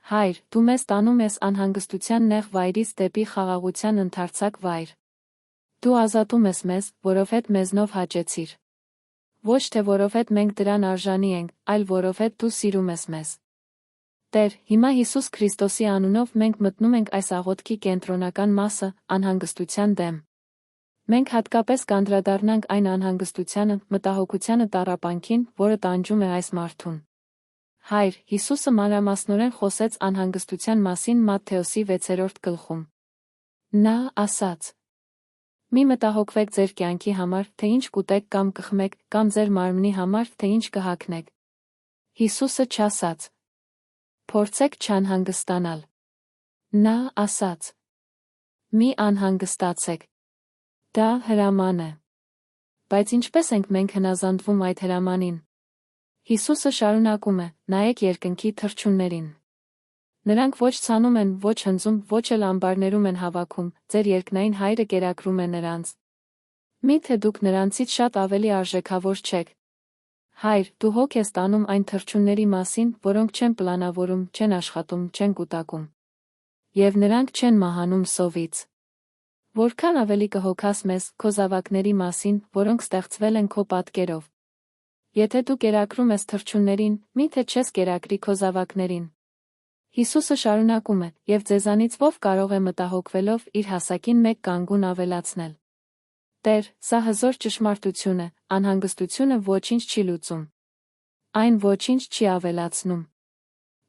Հայր, դու մեզ տանում ես անհանգստության նեղ վայրից դեպի խաղաղության ընդարձակ վայր։ Դու ազատում ես մեզ, որովհետ մեզնով հաճեցիր։ Ոչ թե որովհետ մենք դրան արժանի ենք, այլ որովհետ դու սիրում ես մեզ։ Տեր, հիմա Հիսուս Քրիստոսի անունով մենք մտնում ենք այս աղոթքի կենտրոնական մասը, անհանգստության դեմ։ Մենք հատկապես կանդրադառնանք այն անհանգստությանը, մտահոգությանը տառապանքին, որը տանջում է այս մարդուն։ Հայր, Հիսուսը մանրամասնորեն խոսեց անհանգստության մասին Մատթեոսի 6-րդ գլխում։ Նա ասաց. Մի մտահոգվեք ձեր կյանքի համար, թե ինչ կուտեք կամ կխմեք, կամ ձեր մարմնի համար, թե ինչ կհագնեք։ Հիսուսը չասաց. Փորձեք չանհանգստանալ։ Նա ասաց. Մի անհանգստացեք։ Դա հրաման է։ Բայց ինչպես ենք մենք հնազանդվում այդ հրամանին։ Հիսուսը շարունակում է. նայեք երկնքի թռչուններին։ Նրանք ոչ ցանում են, ոչ հնձում, ոչ էլ ամբարներում են հավաքում, ձեր երկնային Հայրը կերակրում է նրանց։ Միթե դուք նրանցից շատ ավելի արժեքավոր չեք։ Հայր, դու հոգ ես տանում այն թռչունների մասին, որոնք չեն պլանավորում, չեն աշխատում, չեն կուտակում։ Եվ նրանք չեն մահանում սովից։ Որքան ավելի կհոգաս մեզ, քո զավակների մասին, որոնք ստեղծվել են քո պատկերով։ Եթե դու կերակրում ես թռչուններին, միթե չես կերակրի քո զավակներին։ Հիսուսը շարունակում է, և ձեզանից ով կարող է մտահոգվելով իր հասակին մեկ կանգուն ավելացնել։ Տեր, սա հզոր ճշմարտություն է, անհանգստությունը ոչինչ չի լուծում։ Այն ոչինչ չի ավելացնում։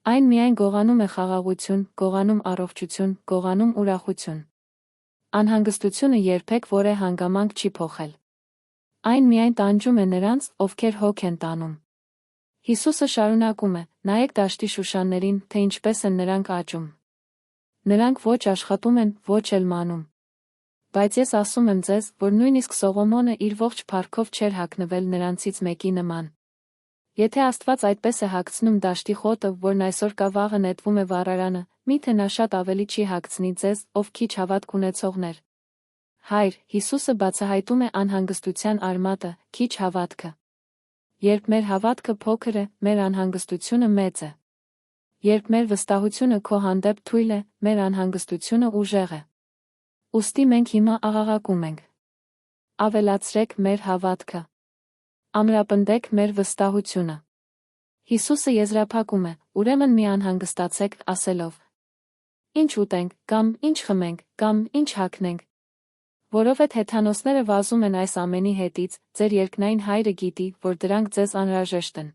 Այն միայն գողանում է խաղաղություն, գողանում առողջություն, գողանում ուրախություն։ Անհանգստությունը երբեք որևէ հանգամանք չի փոխել։ Այն միայն տանջում է նրանց, ովքեր հոգ են տանում։ Հիսուսը շարունակում է. նայեք դաշտի շուշաններին, թե ինչպես են նրանք աճում։ Նրանք ոչ աշխատում են, ոչ էլ մանում։ Բայց ես ասում եմ ձեզ, որ նույնիսկ Սողոմոնը իր ողջ փառքով չէր հագնվել նրանցից մեկի նման։ Եթե Աստված այդպես է հագցնում դաշտի խոտը, որն այսօր կա վաղը նետվում է վառարանը, միթե նա շատ ավելի չի հագցնի ձեզ, ով քիչ հավատք ունեցողներ։ Հայր, Հիսուսը բացահայտում է անհանգստության արմատը, քիչ հավատքը։ Երբ մեր հավատքը փոքր է, մեր անհանգստությունը մեծ է։ Երբ մեր վստահությունը քո հանդեպ թույլ է, մեր անհանգստությունը ուժեղ է։ Ուստի մենք հիմա աղաղակում ենք. ավելացրեք մեր հավատքը։ Ամրապնդեք մեր վստահությունը։ Հիսուսը եզրափակում է. ուրեմն մի անհանգստացեք, ասելով. ինչ ուտենք, կամ ինչ խմենք, կամ ինչ հագնենք։ Որովհետև հեթանոսները վազում են այս ամենի հետից, ձեր երկնային Հայրը գիտի, որ դրանք ձեզ անհրաժեշտ են։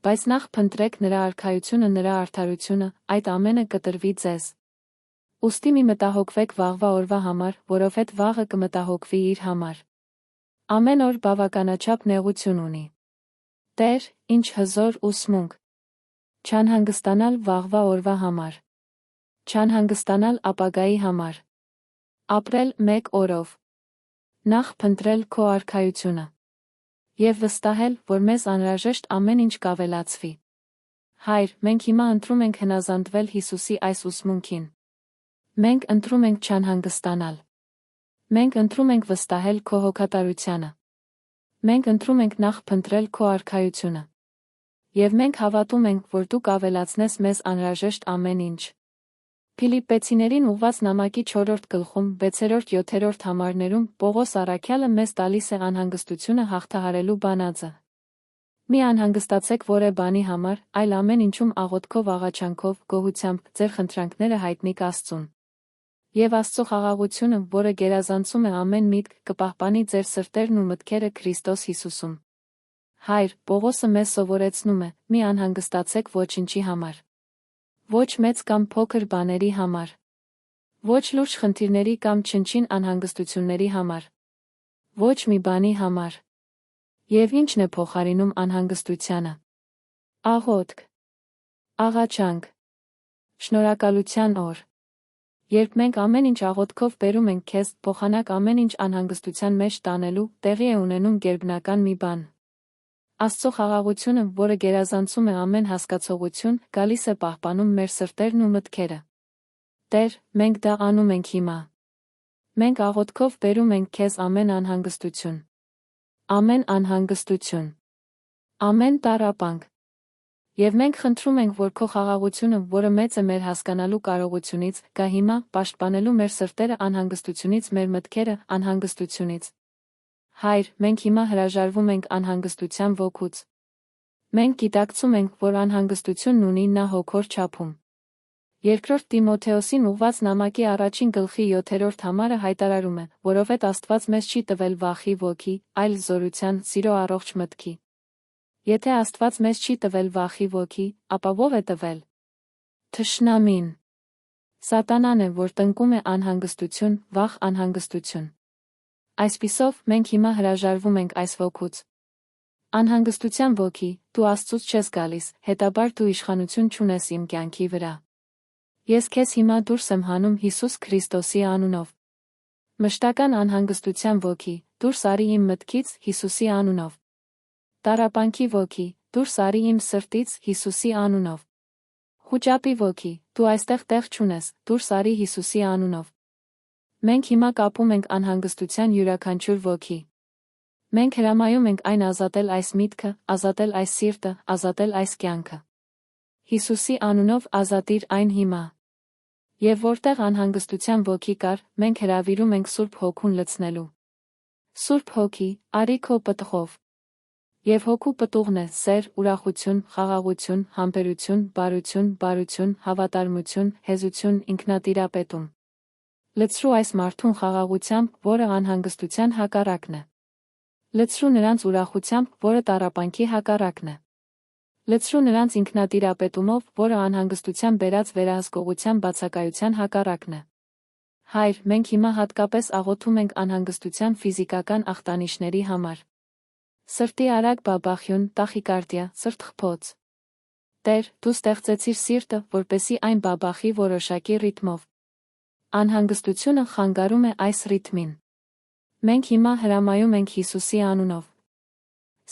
Բայց նախ փնտրեք նրա արքայությունը, նրա արդարությունը, այդ ամենը կտրվի ձեզ։ Ուստի մի մտահոգվեք վաղվա օրվա համար, որովհետև վաղը կմտահոգվի իր համար։ Ամեն օր բավականաչափ նեղություն ունի։ Տեր, ինչ հզոր ուսմունք։ Չանհանգստանալ վաղվա օրվա համար։ Չանհանգստանալ ապագայի համար։ Ապրել մեկ օրով։ Նախ փնտրել քո արքայությունը։ Եվ վստահել, որ մեզ անհրաժեշտ ամեն ինչ կավելացվի։ Հայր, մենք հիմա ընտրում ենք հնազանդվել Հիսուսի այս ուսմունքին։ Մենք ընտրում ենք չանհանգստանալ։ Մենք ընտրում ենք վստահել քո հոգատարությանը։ Մենք ընտրում ենք նախ փնտրել քո արքայությունը։ Եվ մենք հավատում ենք, որ դու կավելացնես մեզ անհրաժեշտ ամեն ինչ։ Փիլիպպեցիներին ուղված նամակի 4-րդ գլխում 6-7 համարներում Պողոս առաքյալը մեզ տալիս է անհանգստությունը հաղթահարելու բանաձը։ Մի անհանգստացեք որևէ բանի համար, այլ ամեն ինչում աղոթքով աղաչանքով, գոհությամբ, ձեր խնդրանքները հայտնիկ Աստծուն։ Եվ Աստծո խաղաղությունը, որը գերազանցում է ամեն միտք, կպահպանի ձեր սրտերն ու մտքերը Քրիստոս Հիսուսում։ Հայր, Պողոսը մեզ սովորեցնում է. մի անհանգստացեք ոչինչի համար։ Ոչ մեծ կամ փոքր բաների համար։ Ոչ լուրջ խնդիրների կամ չնչին անհանգստությունների համար։ Ոչ մի բանի համար։ Եվ ի՞նչն է փոխարինում անհանգստությանը։ Աղոթք, աղաչանք, Շնորհակալության օր։ Երբ մենք ամեն ինչ աղոթքով բերում ենք քեզ, փոխանակ ամեն ինչ անհանգստության մեջ տանելու, տեղի է ունենում գերբնական մի բան։ Աստծո խաղաղությունը, որը գերազանցում է ամեն հասկացողություն, գալիս է պահպանում մեր սրտերն ու մտքերը։ Տեր, մենք դա անում ենք հիմա։ Մենք աղոթքով բերում ենք քեզ ամեն անհանգստություն։ Ամեն անհանգստություն։ Ամեն տառապանք։ Եվ մենք խնդրում ենք, որ քո խաղաղությունը, որը մեծ է մեր հասկանալու կարողությունից, գա հիմա, պաշտպանելու մեր սրտերը անհանգստությունից, մեր մտքերը անհանգստությունից։ Հայր, մենք հիմա հրաժարվում ենք անհանգստության ոգուց։ Մենք գիտակցում ենք, որ անհանգստությունն ունի նա հոգոր չափում։ Երկրորդ Տիմոթեոսին ուղված նամակի առաջին գլխի 7-րդ համարը հայտարարում է, որովհետև Աստված մեզ չի տվել վախի ոգի, այլ զորության, սիրո առողջ մտքի։ Եթե Աստված մեզ չի տվել վախի ոգի, ապա ո՞վ է տվել։ Թշնամին։ Սատանան է, որ տնկում է անհանգստություն, վախ անհանգստություն։ Այսպիսով, մենք հիմա հրաժարվում ենք այս ոգուց։ Անհանգստության ոգի, դու Աստծուց չես գալիս, հետաբար դու իշխանություն չունես իմ կյանքի վրա։ Ես քեզ հիմա դուրս եմ հանում Հիսուս Քրիստոսի անունով։ Մշտական անհանգստության ոգի, դուրս արի իմ մտքից Հիսուսի անունով։ Տառապանքի ոգի, դուրս արի իմ սրտից Հիսուսի անունով։ Խուճապի ոգի, դու այստեղ տեղ չունես, դուրս արի Հիսուսի անունով։ Մենք հիմա կապում ենք անհանգստության յուրաքանչյուր ոգի։ Մենք հրամայում ենք այն ազատել այս միտքը, ազատել այս սիրտը, ազատել այս կյանքը։ Հիսուսի անունով ազատիր այն հիմա։ Եվ որտեղ անհանգստության ոգի կար, մենք հրավիրում ենք Սուրբ Հոգուն լցնելու։ Սուրբ Հոգի, արի քո պտղով։ Եվ հոգու պտուղն է սեր, ուրախություն, խաղաղություն, համբերություն, բարություն, հավատարմություն, հեզություն, ինքնատիրապետում։ Լցրու այս մարդուն խաղաղությամբ, որը անհանգստության հակառակն է։ Լցրու նրանց ուրախությամբ, որը տառապանքի հակառակն է։ Լցրու նրանց ինքնատիրապետումով, որը անհանգստության բերած վերահսկողության բացակայության հակառակն է։ Հայր, մենք հիմա հատկապես աղոթում ենք անհանգստության ֆիզիկական ախտանիշների համար։ Սրտի արագ բաբախյուն, տախիկարդիա, սրտխփոց։ Տեր, դու ստեղծեցիր սիրտը, որպեսզի այն բաբախի որոշակի ռիթմով։ Անհանգստությունը խանգարում է այս ռիթմին։ Մենք հիմա հրամայում ենք Հիսուսի անունով։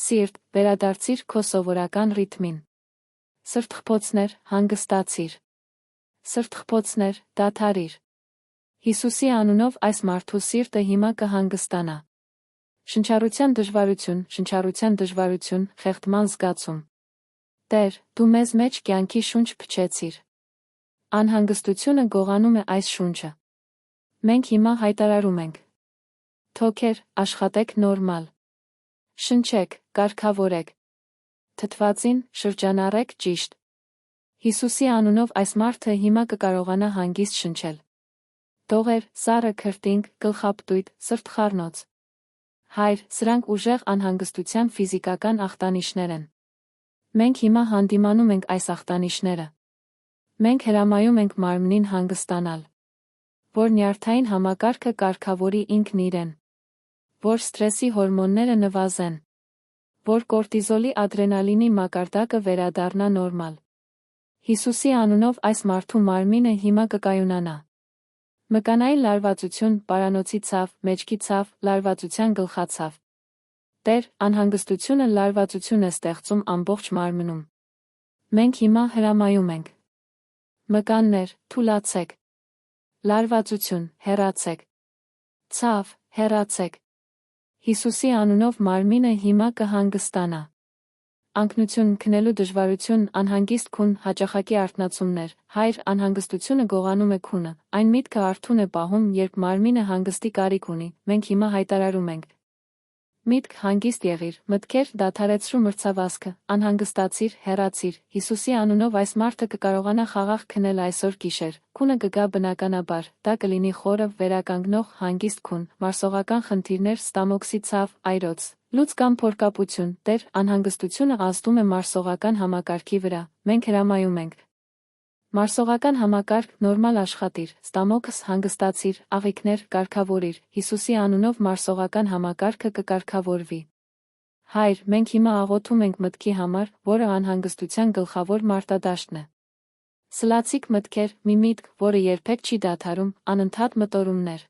Սիրտ, վերադարձիր քո սովորական ռիթմին։ Սրտխփոցներ, հանգստացիր։ Սրտխփոցներ, դադարիր։ Հիսուսի անունով այս մարդու սիրտը հիմա կհանգստանա։ Շնչառության դժվարություն, խեղդման զգացում։ Տեր, դու մեզ մեջ կյանքի շունչ փչեցիր։ Անհանգստությունը գողանում է այս շունչը։ Մենք հիմա հայտարարում ենք. Թոքեր, աշխատեք նորմալ։ Շնչեք, կարգավորեք։ Թթվածին, շրջանառեք ճիշտ։ Հիսուսի անունով այս մարդը հիմա կկարողանա հանգիստ շնչել։ Դողեր, սառը քրտինք, գլխապտույտ, սրտխառնոց։ Հայր, սրանք ուժեղ անհանգստության ֆիզիկական ախտանիշներ են։ Մենք հիմա հանդիմանում ենք այս ախտանիշները։ Մենք հրամայում ենք մարմնին հանգստանալ։ Որ նյարդային համակարգը կարգավորի ինքն իրեն։ Որ սթրեսի հորմոնները նվազեն։ Որ կորտիզոլի ադրենալինի մակարդակը վերադառնա նորմալ։ Հիսուսի անունով այս մարդու մարմինը հիմա կկայունանա։ Մկանային լարվածություն, պարանոցի ցավ, մեջքի ցավ, լարվածության գլխացավ։ Տեր, անհանգստությունը լարվածություն է ստեղծում ամբողջ մարմնում։ Մենք հիմա հրամայում ենք. Մկաններ, թուլացեք։ Լարվածություն, հեռացեք։ Ցավ, հեռացեք։ Հիսուսի անունով մարմինը հիմա կհանգստանա։ Անկնություն, քնելու դժվարություն, անհանգիստ քուն, հաճախակի արթնացումներ, հայր, անհանգստությունը գողանում է քունը, այն միտքը արթուն է պահում, երբ մարմինը հանգստի կարիք ունի, մենք հիմա հայտարարում ենք. Միտք, հանգիստ եղիր, մտքեր, դադարեցրու մրցավազքը, անհանգստացիր, հեռացիր, Հիսուսի անունով այս մարդը կկարողանա խաղաղ քնել այսօր գիշեր, քունը կգա բնականաբար, դա կլինի խորը, վերականգնող, հանգիստ քուն, մարսողական խնդիրներ, ստամոքսի ցավ, այրոց, լուծ կամ փորկապություն, Տեր, անհանգստությունը ազդում է մարսողական համակարգի վրա, մենք հրամայում ենք. Մարսողական համակարգ, նորմալ աշխատիր, ստամոքս հանգստացիր, աղիքներ, կարգավորիր, Հիսուսի անունով մարսողական համակարգը կկարգավորվի։ Հայր, մենք հիմա աղոթում ենք մտքի համար, որը անհանգստության գլխավոր մարտադաշտն է։ Սլացիկ մտքեր, մի միտք, որը երբեք չի դադարում, անընդհատ մտորումներ։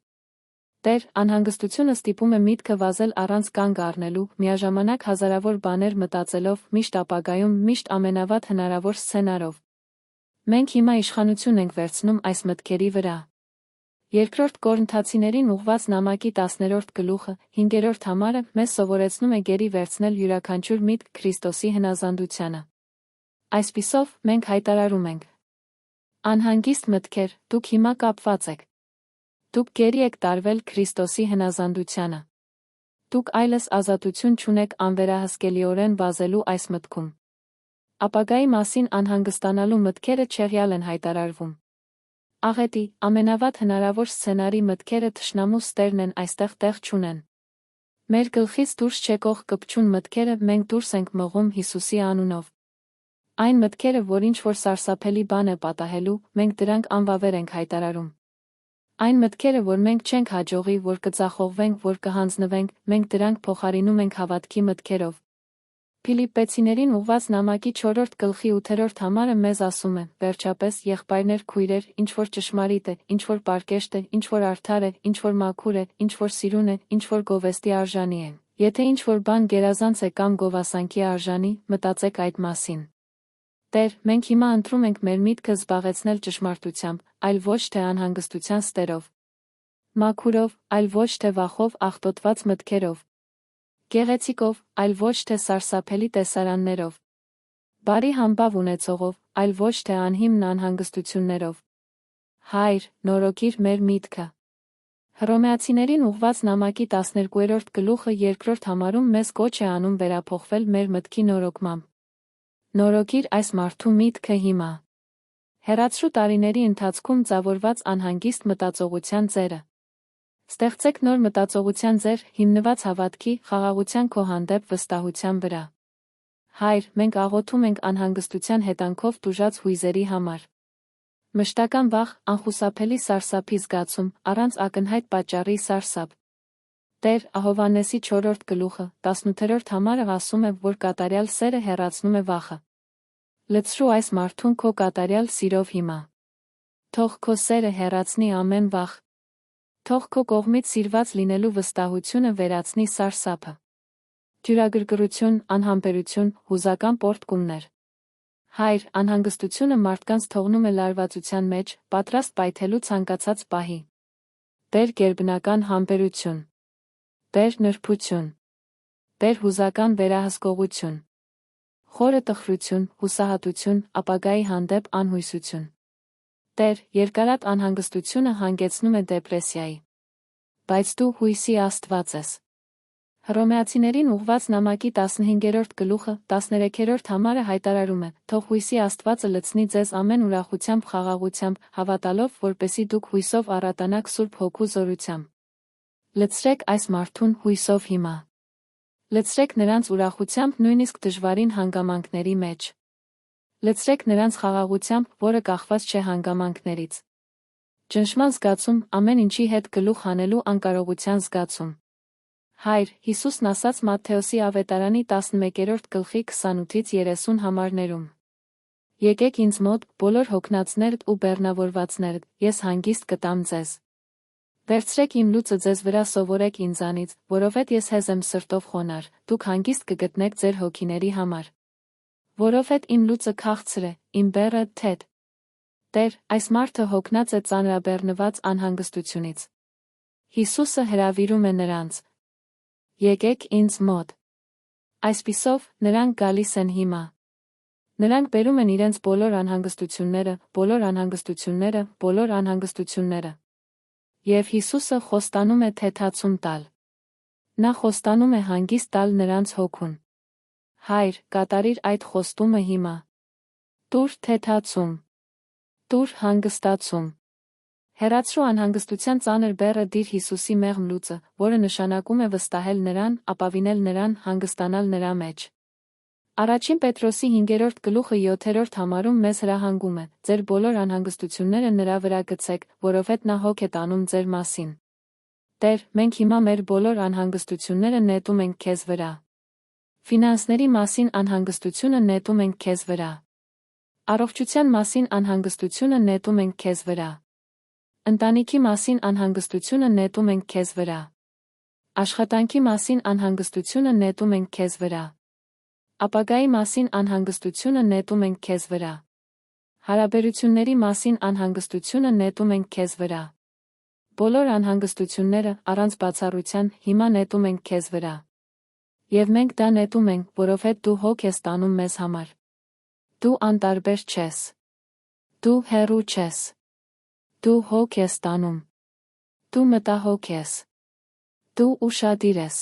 Տեր, անհանգստությունը ստիպում է միտքը վազել առանց կանգ առնելու, միաժամանակ հազարավոր բաներ մտածելով, միշտ ապագայում, միշտ ամենավատ հնարավոր սցենարով։ Մենք հիմա իշխանություն ենք վերցնում այս մտքերի վրա։ Երկրորդ Կորինթացիներին ուղված նամակի 10-րդ գլուխը, 5-րդ համարը մեզ սովորեցնում է գերի վերցնել յուրաքանչյուր միտք Քրիստոսի հնազանդությանը։ Այսպիսով, մենք հայտարարում ենք. Անհանգիստ մտքեր, դուք հիմա կապված եք։ Դուք գերի եք տարվել Քրիստոսի հնազանդությանը։ Դուք այլս ազատություն չունեք անվերահսկելիորեն վազելու այս մտքում։ Ապագայի մասին անհանգստանալու մտքերը չեղյալ են հայտարարվում։ Աղետի, ամենավատ հնարավոր սցենարի մտքերը թշնամու ստերն են այստեղ տեղ չունեն։ Մեր գլխից դուրս չեկող կպչուն մտքերը մենք դուրս ենք մղում Հիսուսի անունով։ Այն մտքերը, որ ինչ-որ սարսափելի բան է պատահելու, մենք դրանք անվավեր ենք հայտարարում։ Այն մտքերը, որ մենք չենք հաջողի, որ կծախողվենք, որ կհանձնվենք, մենք դրանք փոխարինում ենք հավատքի մտքերով։ Փիլիպպեցիներին ուղված նամակի 4-րդ գլխի 8-րդ համարը մեզ ասում է. վերջապես, եղբայրներ, քույրեր, ինչ-որ ճշմարիտ է, ինչ-որ պարկեշտ է, ինչ-որ արդար է, ինչ-որ մաքուր է, ինչ-որ սիրուն է, ինչ-որ գովեստի արժանի է, եթե ինչ-որ բան գերազանց է կամ գովասանքի արժանի, մտածեք այդ մասին։ Տեր, մենք հիմա ընտրում ենք մեր միտքը զբաղեցնել ճշմարտությամբ, այլ ոչ թե անհանգստության ստերով։ Մաքուրով, այլ ոչ թե վախով աղտոտված մտքերով։ Գեղեցիկով, այլ ոչ թե սարսափելի տեսարաններով։ Բարի համբավ ունեցողով, այլ ոչ թե անհիմն անհանգստություններով։ Հայր, նորոգիր մեր միտքը։ Հռոմեացիներին ուղված նամակի 12-րդ գլուխը 2-րդ համարում մեզ կոչ է անում վերափոխվել մեր մտքի նորոգմամբ։ Նորոգիր այս մարդու միտքը հիմա։ Հեռացրու տարիների ընթացքում ձավորված անհանգիստ մտածողության ձերը։ Ստեղծեք նոր մտածողության ձեր, հիմնված հավատքի, խաղաղության քո հանդեպ վստահության վրա։ Հայր, մենք աղոթում ենք անհանգստության հետանքով տուժած հույզերի համար։ Մշտական վախ, անխուսափելի սարսափի զգացում, առանց ակնհայտ պատճառի սարսափ։ Տեր, Հովհաննեսի 4-րդ գլուխը, 18-րդ համարը ասում է, որ կատարյալ սերը հեռացնում է վախը։ Լցրու այս մարդուն քո կատարյալ սիրով հիմա։ Թող քո սերը հեռացնի ամեն վախ։ Թող քո կողմից սիրված լինելու վստահությունը վերացնի սարսափը։ Թյուրագրգռություն, անհամբերություն, հուզական պոռթկումներ։ Հայր, անհանգստությունը մարդկանց թողնում է լարվածության մեջ, պատրաստ պայթելու ցանկացած պահի։ Տեր գերբնական համբերություն։ Տեր նրբություն։ Տեր հուզական վերահսկողություն։ Խորը տխրություն, հուսահատություն, ապագայի հանդեպ անհույսություն։ Տեր, երկարատ անհանգստությունը հանգեցնում է դեպրեսիայի։ Բայց դու հույսի Աստված ես։ Հռոմեացիներին ուղված նամակի 15-րդ գլուխը, 13-րդ համարը հայտարարում է. թող հույսի Աստվածը լցնի ձեզ ամեն ուրախությամբ, խաղաղությամբ, հավատալով, որպեսզի դուք հույսով առատանաք Սուրբ Հոգու զորությամբ։ Լցրեք այս մարդուն հույսով հիմա։ Լցրեք նրանց ուրախությամբ նույնիսկ դժվարին հանգամանքների մեջ։ Լցրեք նրանց խաղաղությամբ, որը կախված չէ հանգամանքներից։ Ճնշման զգացում, ամեն ինչի հետ գլուխ հանելու անկարողության զգացում։ Հայր, Հիսուսն ասաց Մատթեոսի ավետարանի 11-րդ գլխի 28-ից 30 համարներում. Եկեք ինձ մոտ, բոլոր հոգնածներդ ու բեռնավորվածներդ, ես հանգիստ կտամ ձեզ։ Վերցրեք իմ լուծը ձեզ վրա, սովորեք ինձանից, որովհետև ես հեզ եմ սրտով խոնարհ, դուք հանգիստ կգտնեք ձեր հոգիների համար։ Որովհետև իմ լուծը քաղցր է, իմ բեռը թեթ։ Տեր, այս մարդը հոգնած է ծանրաբեռնված անհանգստությունից։ Հիսուսը հրավիրում է նրանց. Եկեք ինձ մոտ։ Այսպիսով, նրանք գալիս են հիմա։ Նրանք բերում են իրենց բոլոր անհանգստությունները, բոլոր անհանգստությունները, բոլոր անհանգստությունները։ Եվ Հիսուսը խոստանում է թեթացում տալ։ Նա խոստանում է հանգիստ տալ նրանց հոգուն։ Հայր, կատարիր այդ խոստումը հիմա։ Տուր թեթացում։ Տուր հանգստացում։ Հեռացրու անհանգստության ծանր բեռը, դիր Հիսուսի մեղմ լուծը, որը նշանակում է վստահել նրան, ապավինել նրան, հանգստանալ նրա մեջ։ Առաջին Պետրոսի 5-րդ գլուխը 7-րդ համարում մեզ հրահանգում է. ձեր բոլոր անհանգստությունները նրա վրա գցեք, որովհետև նա հոգ է տանում ձեր մասին։ Տեր, մենք հիմա մեր բոլոր անհանգստությունները նետում ենք քեզ վրա։ Ֆինանսների մասին անհանգստությունը նետում ենք քեզ վրա։ Առողջության մասին անհանգստությունը նետում ենք քեզ վրա։ Ընտանիքի մասին անհանգստությունը նետում ենք քեզ վրա։ Աշխատանքի մասին անհանգստությունը նետում ենք քեզ վրա։ Ապագայի մասին անհանգստությունը նետում ենք քեզ վրա։ Հարաբերությունների մասին անհանգստությունը նետում ենք քեզ վրա։ Բոլոր անհանգստությունները, առանց բացառության, հիմա նետում ենք քեզ վրա։ Եվ մենք դա նետում ենք, որովհետև դու հոգ ես տանում մեզ համար։ Դու անտարբեր չես։ Դու հեռու չես։ Դու հոգ ես տանում։ Դու մտահոգ ես։ Դու ուշադիր ես։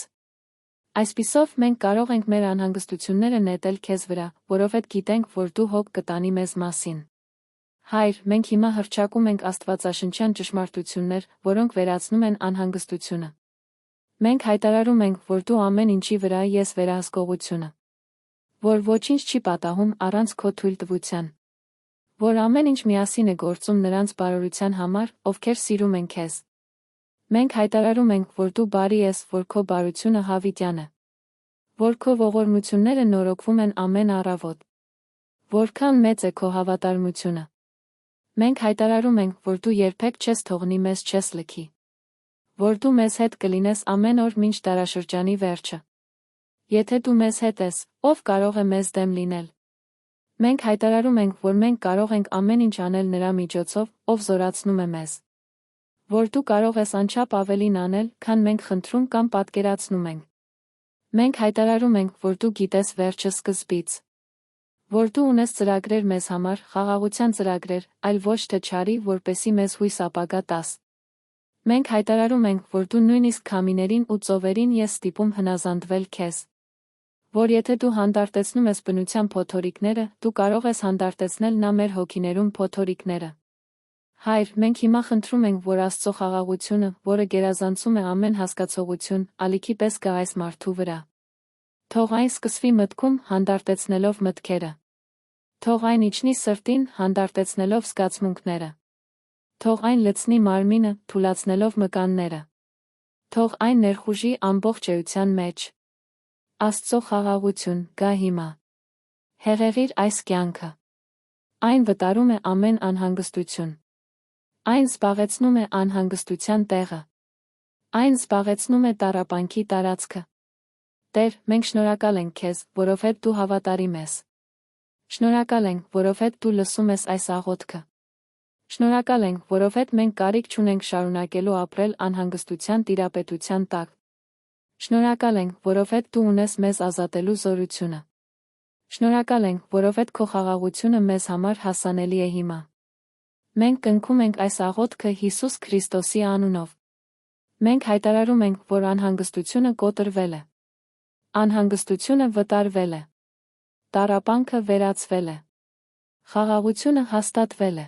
Այսպիսով մենք կարող ենք մեր անհանգստությունները նետել քեզ վրա, որովհետև գիտենք, որ դու հոգ կտանի մեզ մասին։ Հայր, մենք հիմա հռչակում ենք աստվածաշնչյան ճշմարտություններ, որոնք վերացնում են անհանգստությունը։ Մենք հայտարարում ենք, որ դու ամեն ինչի վրա ես վերահսկողությունը։ Որ ոչինչ չի պատահում առանց քո թույլտվության։ Որ ամեն ինչ միասին է գործում նրանց բարօրության համար, ովքեր սիրում են քեզ։ Մենք հայտարարում ենք, որ դու բարի ես, որ քո բարությունը հավիտյան է։ Որ քո ողորմությունները նորոգվում են ամեն առավոտ։ Որքան մեծ է քո հավատարմությունը։ Մենք հայտարարում ենք, որ դու երբեք չես թողնի մեզ չես լքի։ Որ դու մեզ հետ կլինես ամեն օր մինչ դարաշրջանի վերջը։ Եթե դու մեզ հետ ես, ով կարող է մեզ դեմ լինել։ Մենք հայտարարում ենք, որ մենք կարող ենք ամեն ինչ անել նրա միջոցով, ով զորացնում է մեզ։ Որ դու կարող ես անչափ ավելին անել, քան մենք խնդրում կամ պատկերացնում ենք։ Մենք հայտարարում ենք, որ դու գիտես վերջը սկզբից։ Որ դու ունես ծրագրեր մեզ համար, խաղաղության ծրագրեր, այլ ոչ թե չարի, որպեսի մեզ հույս ապագա տաս։ Մենք հայտարարում ենք, որ դու նույնիսկ քամիներին ու ծովերին ես ստիպում հնազանդվել քեզ։ Որ եթե դու հանդարտեցնում ես բնության փոթորիկները, դու կարող ես հանդարտեցնել նա մեր հոգիներում փոթորիկները։ Հայր, մենք հիմա խնդրում ենք, որ Աստծո խաղաղությունը, որը գերազանցում է ամեն հասկացողություն, ալիքի պես գա այս մարդու վրա։ Թող այն սկսվի մտքում, հանդարտեցնելով մտքերը։ Թող այն իջնի սրտին, հանդարտեցնելով զգացմունքները։ Թող այն լցնի մարմինը, թուլացնելով մկանները։ Թող այն ներխուժի ամբողջ էության մեջ։ Աստծո խաղաղություն, գա հիմա։ Հեղեղիր այս կյանքը։ Այն վտարում է ամեն անհանգստություն։ Այն զբաղեցնում է անհանգստության տեղը։ Այն զբաղեցնում է տառապանքի տարածքը։ Տեր, մենք շնորհակալ ենք քեզ, որովհետև դու հավատարիմ ես։ Շնորհակալ ենք, որովհետև դու լսում ես այս աղոթքը։ Շնորհակալ ենք, որովհետև մենք կարիք չունենք շարունակելու ապրել անհանգստության տիրապետության տակ։ Շնորհակալ ենք, որովհետև դու ունես մեզ ազատելու զորությունը։ Շնորհակալ ենք, որովհետև քո խաղաղությունը մեզ համար հասանելի է հիմա։ Մենք կնքում ենք այս աղոթքը Հիսուս Քրիստոսի անունով։ Մենք հայտարարում ենք, որ անհանգստությունը կոտրվել է։ Անհանգստությունը վտարվել է։ Տառապանքը վերացվել է։ Խաղաղությունը հաստատվել է։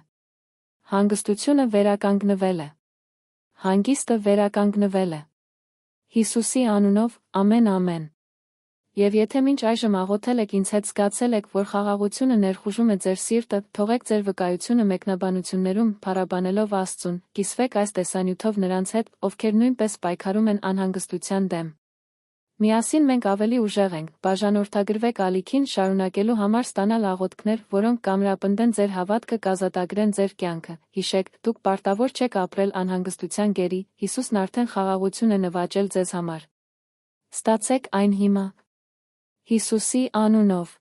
Հանգստությունը վերականգնվել է։ Հանգիստը վերականգնվել է։ Հիսուսի անունով, ամեն ամեն։ Եվ եթե մինչ այժմ աղոթել եք ինձ հետ զգացել եք, որ խաղաղությունը ներխուժում է ձեր սիրտը, թողեք ձեր վկայությունը մեկնաբանություններում փառաբանելով Աստծուն, կիսվեք այս տեսանյութով նրանց հետ, ովքեր նույնպես պայքարում են անհանգստության դեմ։ Միասին մենք ավելի ուժեղ ենք, բաժանորդագրվեք ալիքին շարունակելու համար ստանալ աղոթքներ, որոնք կամրապնդեն ձեր հավատքը, կազատագրեն ձեր կյանքը։ Հիշեք, դուք պարտավոր չեք ապրել անհանգստության գերի, Հիսուսն արդեն խաղաղություն է նվաճել ձեզ համար։ Ստացեք այն հիմա։ Հիսուսի անունով։